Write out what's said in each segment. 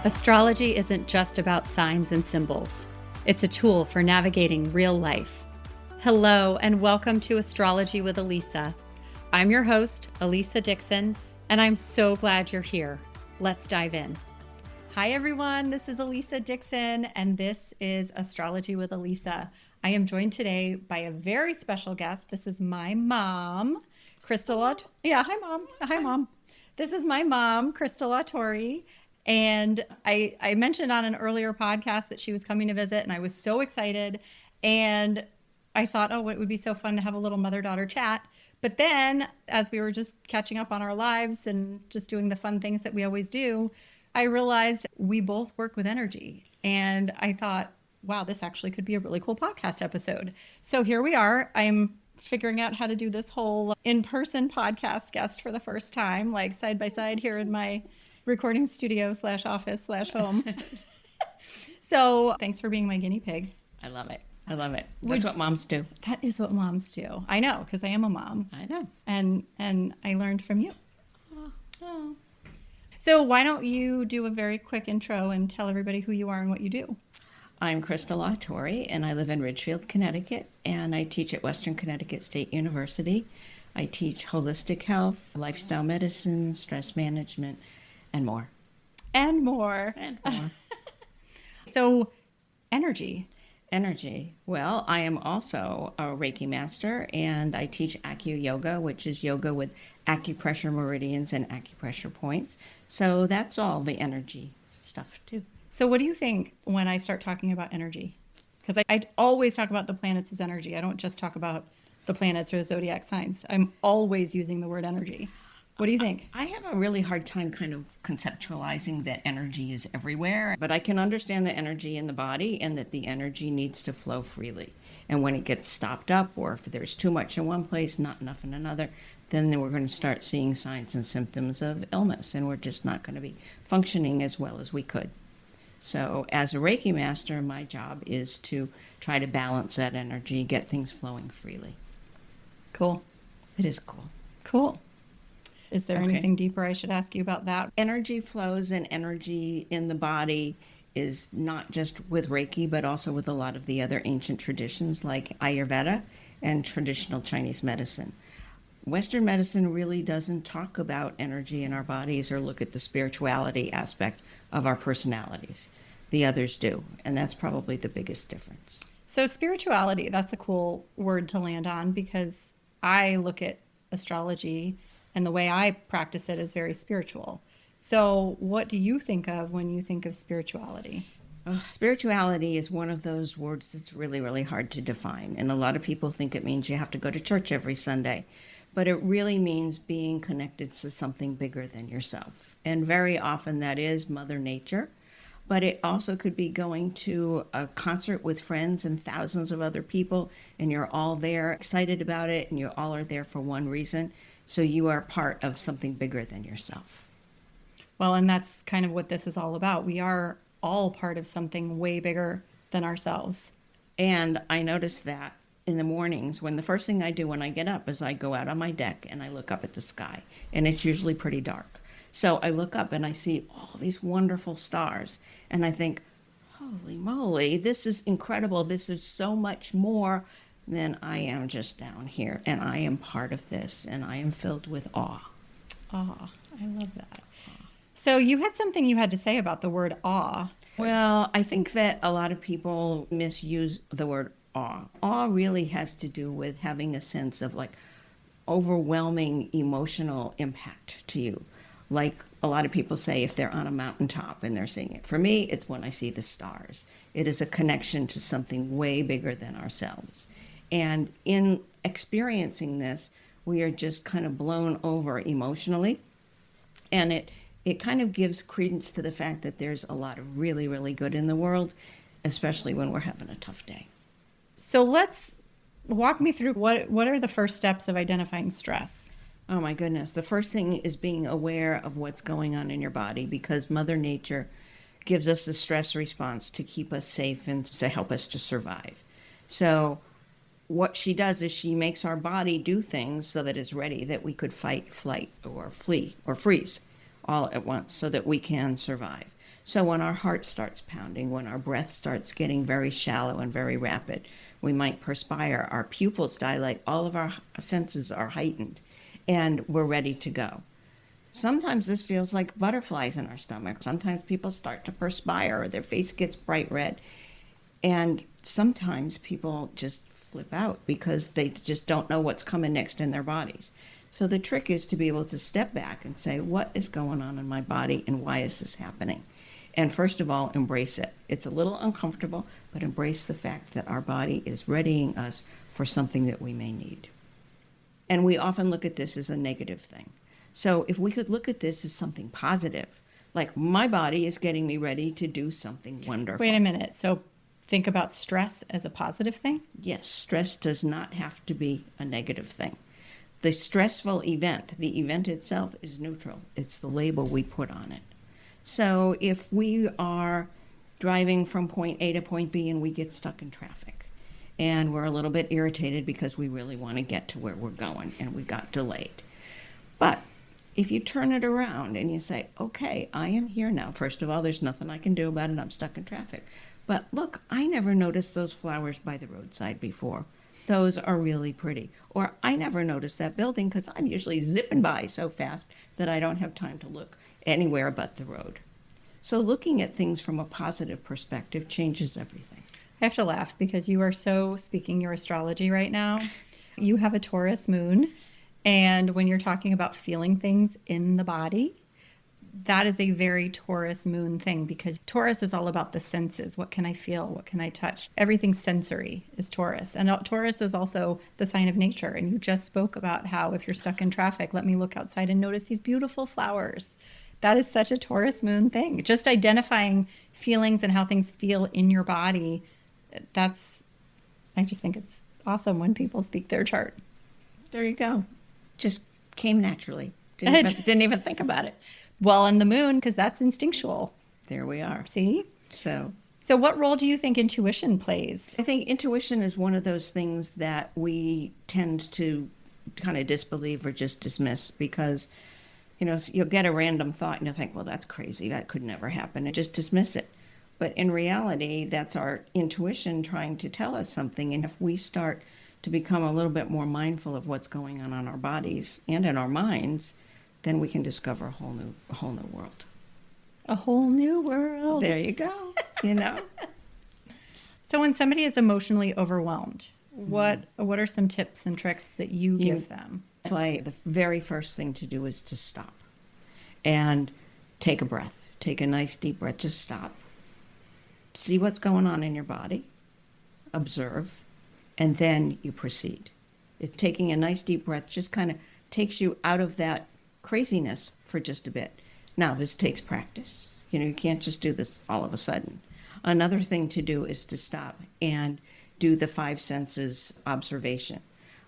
Astrology isn't just about signs and symbols. It's a tool for navigating real life. Hello, and welcome to Astrology with Elisa. I'm your host, Elisa Dixon, and I'm so glad you're here. Let's dive in. Hi, everyone. This is Elisa Dixon, and this is Astrology with Elisa. I am joined today by a very special guest. This is my mom, Christel Autuori. Yeah, hi, Mom. Hi, Mom. This is my mom, Christel Autuori. And I mentioned on an earlier podcast that she was coming to visit, and I was so excited. And I thought, oh, it would be so fun to have a little mother-daughter chat. But then, as we were just catching up on our lives and just doing the fun things that we always do, I realized we both work with energy. And I thought, wow, this actually could be a really cool podcast episode. So here we are. I'm figuring out how to do this whole in-person podcast guest for the first time, like side by side here in my recording studio / office / home. So thanks for being my guinea pig. I love it. I love it. That's what moms do. That is what moms do. I know, because I am a mom. I know. And I learned from you. Oh. So why don't you do a very quick intro and tell everybody who you are and what you do? I'm Christel Autuori, and I live in Ridgefield, Connecticut, and I teach at Western Connecticut State University. I teach holistic health, lifestyle medicine, stress management, and more. And more. And more. So, energy. Energy. Well, I am also a Reiki master, and I teach Acu-Yoga, which is yoga with acupressure meridians and acupressure points. So that's all the energy stuff, too. So what do you think when I start talking about energy? Because I always talk about the planets as energy. I don't just talk about the planets or the zodiac signs. I'm always using the word energy. What do you think? I have a really hard time kind of conceptualizing that energy is everywhere, but I can understand the energy in the body and that the energy needs to flow freely. And when it gets stopped up, or if there's too much in one place, not enough in another, then we're going to start seeing signs and symptoms of illness, and we're just not going to be functioning as well as we could. So as a Reiki master, my job is to try to balance that energy, get things flowing freely. Cool. It is cool. Cool. Is there anything deeper I should ask you about that? Energy flows and energy in the body is not just with Reiki, but also with a lot of the other ancient traditions like Ayurveda and traditional Chinese medicine. Western medicine really doesn't talk about energy in our bodies or look at the spirituality aspect of our personalities. The others do, and that's probably the biggest difference. So spirituality, that's a cool word to land on, because I look at astrology and the way I practice it is very spiritual. So what do you think of when you think of spirituality? Spirituality is one of those words that's really, really hard to define. And a lot of people think it means you have to go to church every Sunday. But it really means being connected to something bigger than yourself. And very often that is Mother Nature. But it also could be going to a concert with friends and thousands of other people, and you're all there excited about it, and you all are there for one reason. So you are part of something bigger than yourself. Well, and that's kind of what this is all about. We are all part of something way bigger than ourselves. And I noticed that in the mornings, when the first thing I do when I get up is I go out on my deck and I look up at the sky, and it's usually pretty dark. So I look up and I see all these wonderful stars, and I think, holy moly, this is incredible. This is so much more than I am just down here, and I am part of this, and I am filled with awe. Awe. I love that. So you had something you had to say about the word awe. Well, I think that a lot of people misuse the word awe. Awe really has to do with having a sense of like overwhelming emotional impact to you. Like a lot of people say if they're on a mountaintop and they're seeing it. For me, it's when I see the stars. It is a connection to something way bigger than ourselves. And in experiencing this, we are just kind of blown over emotionally. And it kind of gives credence to the fact that there's a lot of really, really good in the world, especially when we're having a tough day. So let's walk me through what are the first steps of identifying stress? Oh my goodness. The first thing is being aware of what's going on in your body, because Mother Nature gives us a stress response to keep us safe and to help us to survive. So what she does is she makes our body do things so that it's ready, that we could fight, flight, or flee, or freeze all at once so that we can survive. So when our heart starts pounding, when our breath starts getting very shallow and very rapid, we might perspire, our pupils dilate, all of our senses are heightened, and we're ready to go. Sometimes this feels like butterflies in our stomach. Sometimes people start to perspire or their face gets bright red. And sometimes people just flip out because they just don't know what's coming next in their bodies. So the trick is to be able to step back and say, what is going on in my body and why is this happening? And first of all, embrace it. It's a little uncomfortable, but embrace the fact that our body is readying us for something that we may need. And we often look at this as a negative thing. So if we could look at this as something positive, like my body is getting me ready to do something wonderful. Wait a minute. So think about stress as a positive thing? Yes, stress does not have to be a negative thing. The stressful event, the event itself is neutral. It's the label we put on it. So if we are driving from point A to point B and we get stuck in traffic and we're a little bit irritated because we really want to get to where we're going and we got delayed. But if you turn it around and you say, okay, I am here now. First of all, there's nothing I can do about it. I'm stuck in traffic. But look, I never noticed those flowers by the roadside before. Those are really pretty. Or I never noticed that building because I'm usually zipping by so fast that I don't have time to look anywhere but the road. So looking at things from a positive perspective changes everything. I have to laugh because you are so speaking your astrology right now. You have a Taurus moon. And when you're talking about feeling things in the body, that is a very Taurus moon thing because Taurus is all about the senses. What can I feel? What can I touch? Everything sensory is Taurus. And Taurus is also the sign of nature. And you just spoke about how if you're stuck in traffic, let me look outside and notice these beautiful flowers. That is such a Taurus moon thing. Just identifying feelings and how things feel in your body. I just think it's awesome when people speak their chart. There you go. Just came naturally. Didn't even think about it. Well, and the moon, because that's instinctual. There we are. See? So what role do you think intuition plays? I think intuition is one of those things that we tend to kind of disbelieve or just dismiss because, you'll get a random thought and you'll think, well, that's crazy. That could never happen. And just dismiss it. But in reality, that's our intuition trying to tell us something. And if we start to become a little bit more mindful of what's going on in our bodies and in our minds, then we can discover a whole new world. A whole new world. There you go. So when somebody is emotionally overwhelmed, what are some tips and tricks that you give them? The very first thing to do is to stop and take a breath. Take a nice deep breath. Just stop. See what's going on in your body. Observe. And then you proceed. It's taking a nice deep breath just kind of takes you out of that craziness for just a bit. Now, this takes practice. You can't just do this all of a sudden. Another thing to do is to stop and do the 5 senses observation.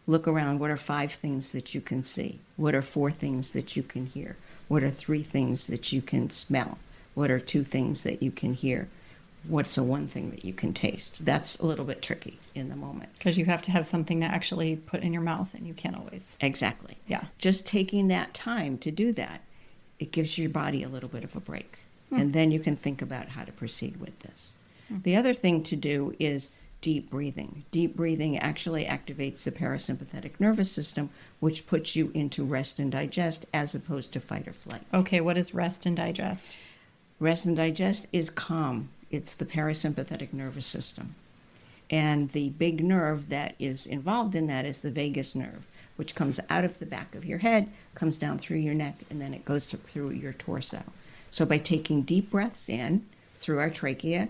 Look around. What are 5 things that you can see? What are 4 things that you can hear? What are 3 things that you can smell? What are 2 things that you can hear? What's the 1 thing that you can taste? That's a little bit tricky in the moment. Because you have to have something to actually put in your mouth, and you can't always. Exactly. Yeah. Just taking that time to do that, it gives your body a little bit of a break. And then you can think about how to proceed with this. The other thing to do is deep breathing. Deep breathing actually activates the parasympathetic nervous system, which puts you into rest and digest as opposed to fight or flight. Okay, what is rest and digest? Rest and digest is calm. It's the parasympathetic nervous system. And the big nerve that is involved in that is the vagus nerve, which comes out of the back of your head, comes down through your neck, and then it goes through your torso. So by taking deep breaths in through our trachea,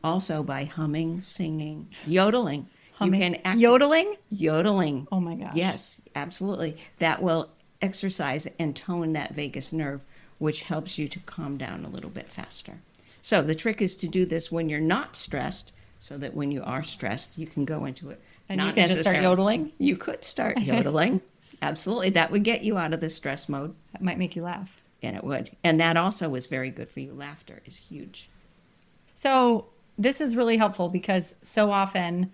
also by humming, singing, yodeling. Yodeling? Yodeling. Oh my gosh. Yes, absolutely. That will exercise and tone that vagus nerve, which helps you to calm down a little bit faster. So the trick is to do this when you're not stressed, so that when you are stressed, you can go into it. And you can just start yodeling? You could start yodeling. Absolutely. That would get you out of the stress mode. That might make you laugh. And it would. And that also is very good for you. Laughter is huge. So this is really helpful because so often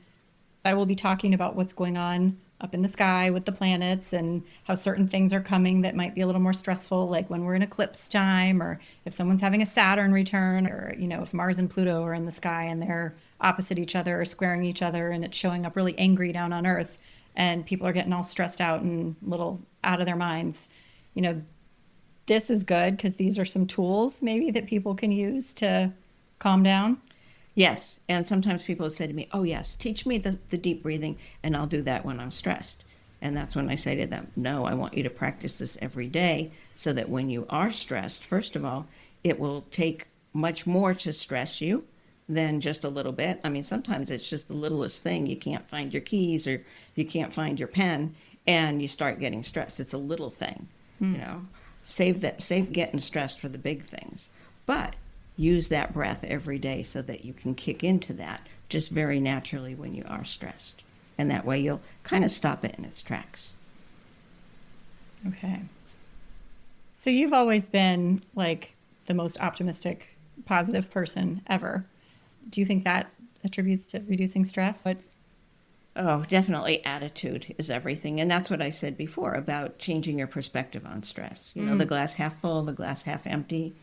I will be talking about what's going on up in the sky with the planets and how certain things are coming that might be a little more stressful, like when we're in eclipse time, or if someone's having a Saturn return, or, if Mars and Pluto are in the sky and they're opposite each other or squaring each other and it's showing up really angry down on Earth and people are getting all stressed out and a little out of their minds. This is good because these are some tools maybe that people can use to calm down. Yes. And sometimes people say to me, oh, yes, teach me the deep breathing, and I'll do that when I'm stressed. And that's when I say to them, no, I want you to practice this every day so that when you are stressed, first of all, it will take much more to stress you than just a little bit. I mean, sometimes it's just the littlest thing. You can't find your keys or you can't find your pen and you start getting stressed. It's a little thing, Save getting stressed for the big things. But use that breath every day so that you can kick into that just very naturally when you are stressed. And that way you'll kind of stop it in its tracks. Okay. So you've always been like the most optimistic, positive person ever. Do you think that attributes to reducing stress? Oh, definitely attitude is everything. And that's what I said before about changing your perspective on stress. The glass half full, the glass half empty.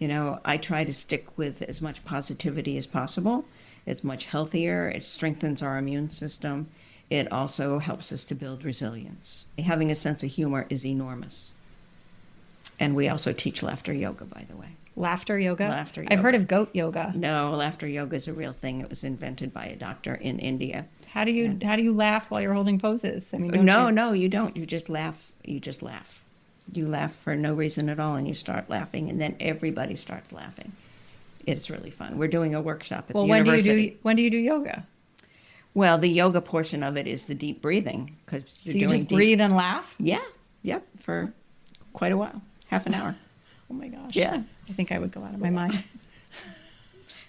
I try to stick with as much positivity as possible. It's much healthier. It strengthens our immune system. It also helps us to build resilience. Having a sense of humor is enormous. And we also teach laughter yoga, by the way. Laughter yoga? Laughter yoga. I've heard of goat yoga. No, laughter yoga is a real thing. It was invented by a doctor in India. How do you laugh while you're holding poses? I mean, No, you don't. You just laugh. You laugh for no reason at all, and you start laughing, and then everybody starts laughing. It's really fun. We're doing a workshop at the university. When do you do yoga? Well, the yoga portion of it is the deep breathing, because you just breathe and laugh? Yeah, yep, for quite a while, half an hour. Oh my gosh. Yeah. I think I would go out of my mind.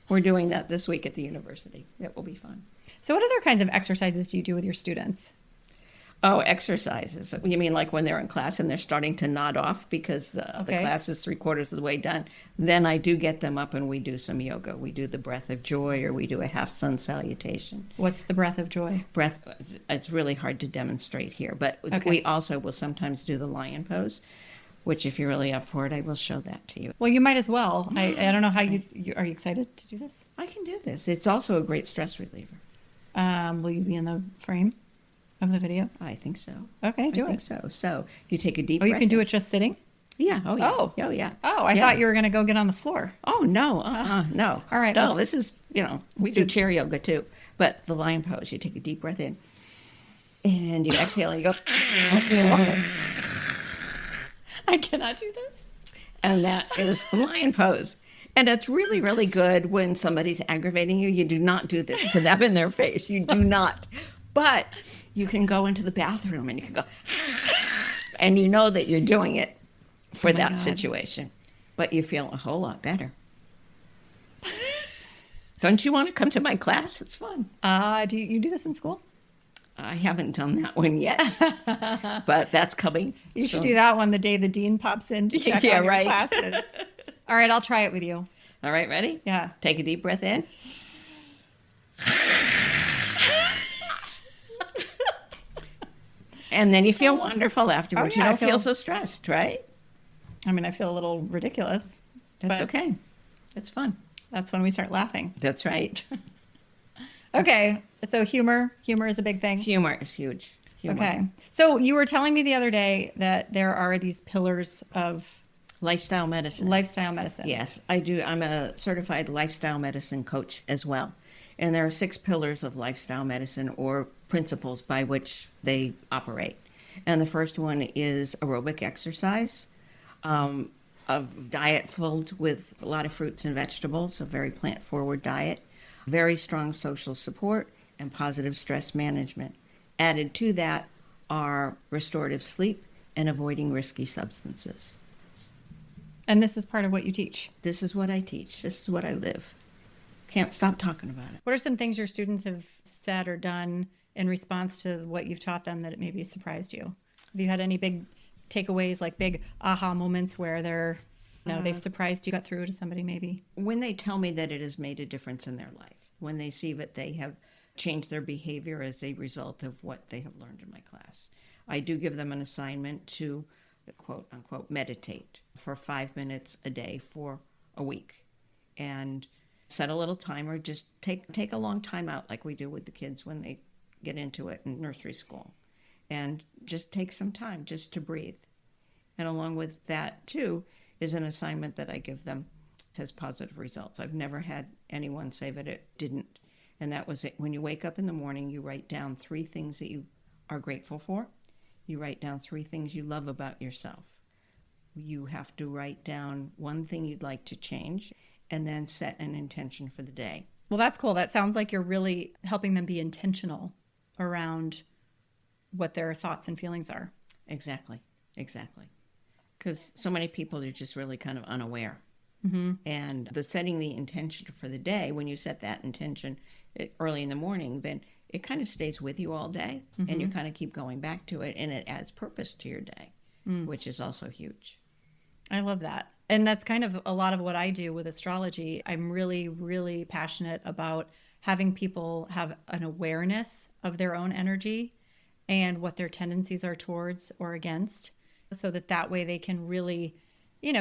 We're doing that this week at the university. It will be fun. So what other kinds of exercises do you do with your students? Oh, exercises. You mean like when they're in class and they're starting to nod off because the class is 3/4 of the way done? Then I do get them up and we do some yoga. We do the breath of joy, or we do a half sun salutation. What's the breath of joy? Breath, it's really hard to demonstrate here, but we also will sometimes do the lion pose, which if you're really up for it, I will show that to you. Well, you might as well. I don't know how are you excited to do this? I can do this. It's also a great stress reliever. Will you be in the frame of the video? I think so. Okay, do it. I think so. So you take a deep breath. Oh, you can do it just sitting? Yeah. Oh, yeah. Oh, yeah. Oh, I thought you were going to go get on the floor. Oh, no. No. All right. No, this is, we do chair yoga too. But the lion pose, you take a deep breath in and you exhale and you go. I cannot do this. And that is the lion pose. And it's really, really good when somebody's aggravating you. You do not do this, put that in their face. You do not. But you can go into the bathroom and you can go, and you know that you're doing it for that situation. But you feel a whole lot better. Don't you want to come to my class? It's fun. Do you do this in school? I haven't done that one yet, but that's coming. You should do that one the day the dean pops in to check on your classes. All right, I'll try it with you. All right, ready? Yeah. Take a deep breath in. And then you feel wonderful afterwards. You don't feel so stressed, right? I mean, I feel a little ridiculous. That's okay. It's fun. That's when we start laughing. That's right. Okay, so humor is a big thing. Humor is huge. Humor. Okay, so you were telling me the other day that there are these pillars of lifestyle medicine. Lifestyle medicine. Yes, I do. I'm a certified lifestyle medicine coach as well. And there are 6 pillars of lifestyle medicine, or principles by which they operate. And the first one is aerobic exercise, a diet filled with a lot of fruits and vegetables, a very plant-forward diet, very strong social support, and positive stress management. Added to that are restorative sleep and avoiding risky substances. And this is part of what you teach? This is what I teach. This is what I live. Can't stop talking about it. What are some things your students have said or done in response to what you've taught them that it maybe surprised you? Have you had any big takeaways, like big aha moments where they've surprised you, got through to somebody maybe? When they tell me that it has made a difference in their life, when they see that they have change their behavior as a result of what they have learned in my class. I do give them an assignment to, quote unquote, meditate for 5 minutes a day for a week, and set a little timer. Just take a long time out, like we do with the kids when they get into it in nursery school, and just take some time just to breathe. And along with that too is an assignment that I give them, has positive results. I've never had anyone say that it didn't. And that was it. When you wake up in the morning, you write down 3 things that you are grateful for. You write down 3 things you love about yourself. You have to write down 1 thing you'd like to change, and then set an intention for the day. Well, that's cool. That sounds like you're really helping them be intentional around what their thoughts and feelings are. Exactly. Because so many people are just really kind of unaware. And the setting the intention for the day, when you set that intention early in the morning, then it kind of stays with you all day, and you kind of keep going back to it, and it adds purpose to your day, which is also huge. I love that. And that's kind of a lot of what I do with astrology. I'm really, really passionate about having people have an awareness of their own energy and what their tendencies are towards or against, so that way they can really,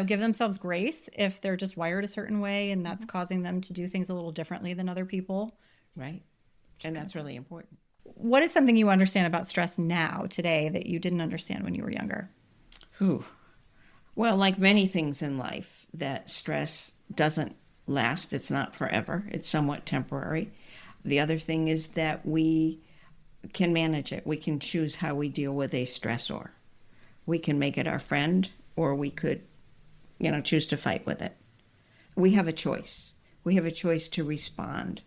give themselves grace if they're just wired a certain way and that's causing them to do things a little differently than other people. Right. And that's really important. What is something you understand about stress now, today, that you didn't understand when you were younger? Well, like many things in life, that stress doesn't last. It's not forever. It's somewhat temporary. The other thing is that we can manage it. We can choose how we deal with a stressor. We can make it our friend, or we could, choose to fight with it. We have a choice. We have a choice to respond,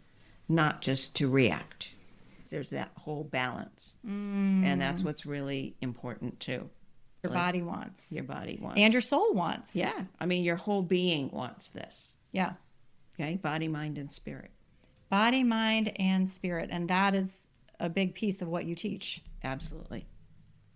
not just to react. There's that whole balance. And that's what's really important too. Your body wants. Your body wants. And your soul wants. Yeah. I mean, your whole being wants this. Yeah. Okay. Body, mind, and spirit. Body, mind, and spirit. And that is a big piece of what you teach. Absolutely.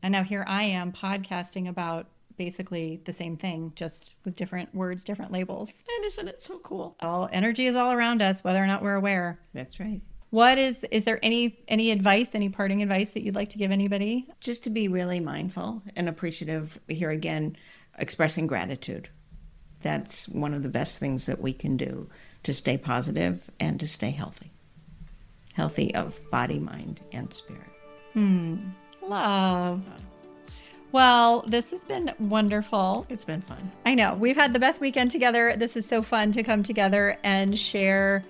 And now here I am podcasting about basically the same thing, just with different words, different labels. And isn't it so cool? Energy is all around us, whether or not we're aware. That's right. Is there any advice, any parting advice that you'd like to give anybody? Just to be really mindful and appreciative. Here again, expressing gratitude. That's one of the best things that we can do to stay positive and to stay healthy. Healthy of body, mind, and spirit. Love. Well, this has been wonderful. It's been fun. I know. We've had the best weekend together. This is so fun to come together and share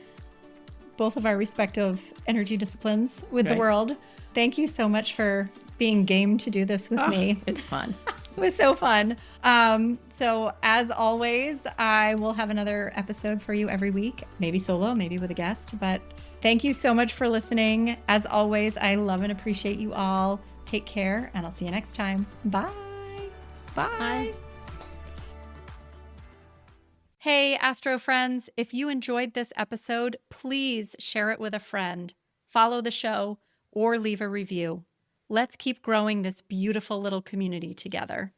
both of our respective energy disciplines with the world. Thank you so much for being game to do this with me. It's fun. It was so fun. So as always, I will have another episode for you every week, maybe solo, maybe with a guest, but thank you so much for listening. As always, I love and appreciate you all. Take care, and I'll see you next time. Bye. Bye. Hey, Astro friends, if you enjoyed this episode, please share it with a friend, follow the show, or leave a review. Let's keep growing this beautiful little community together.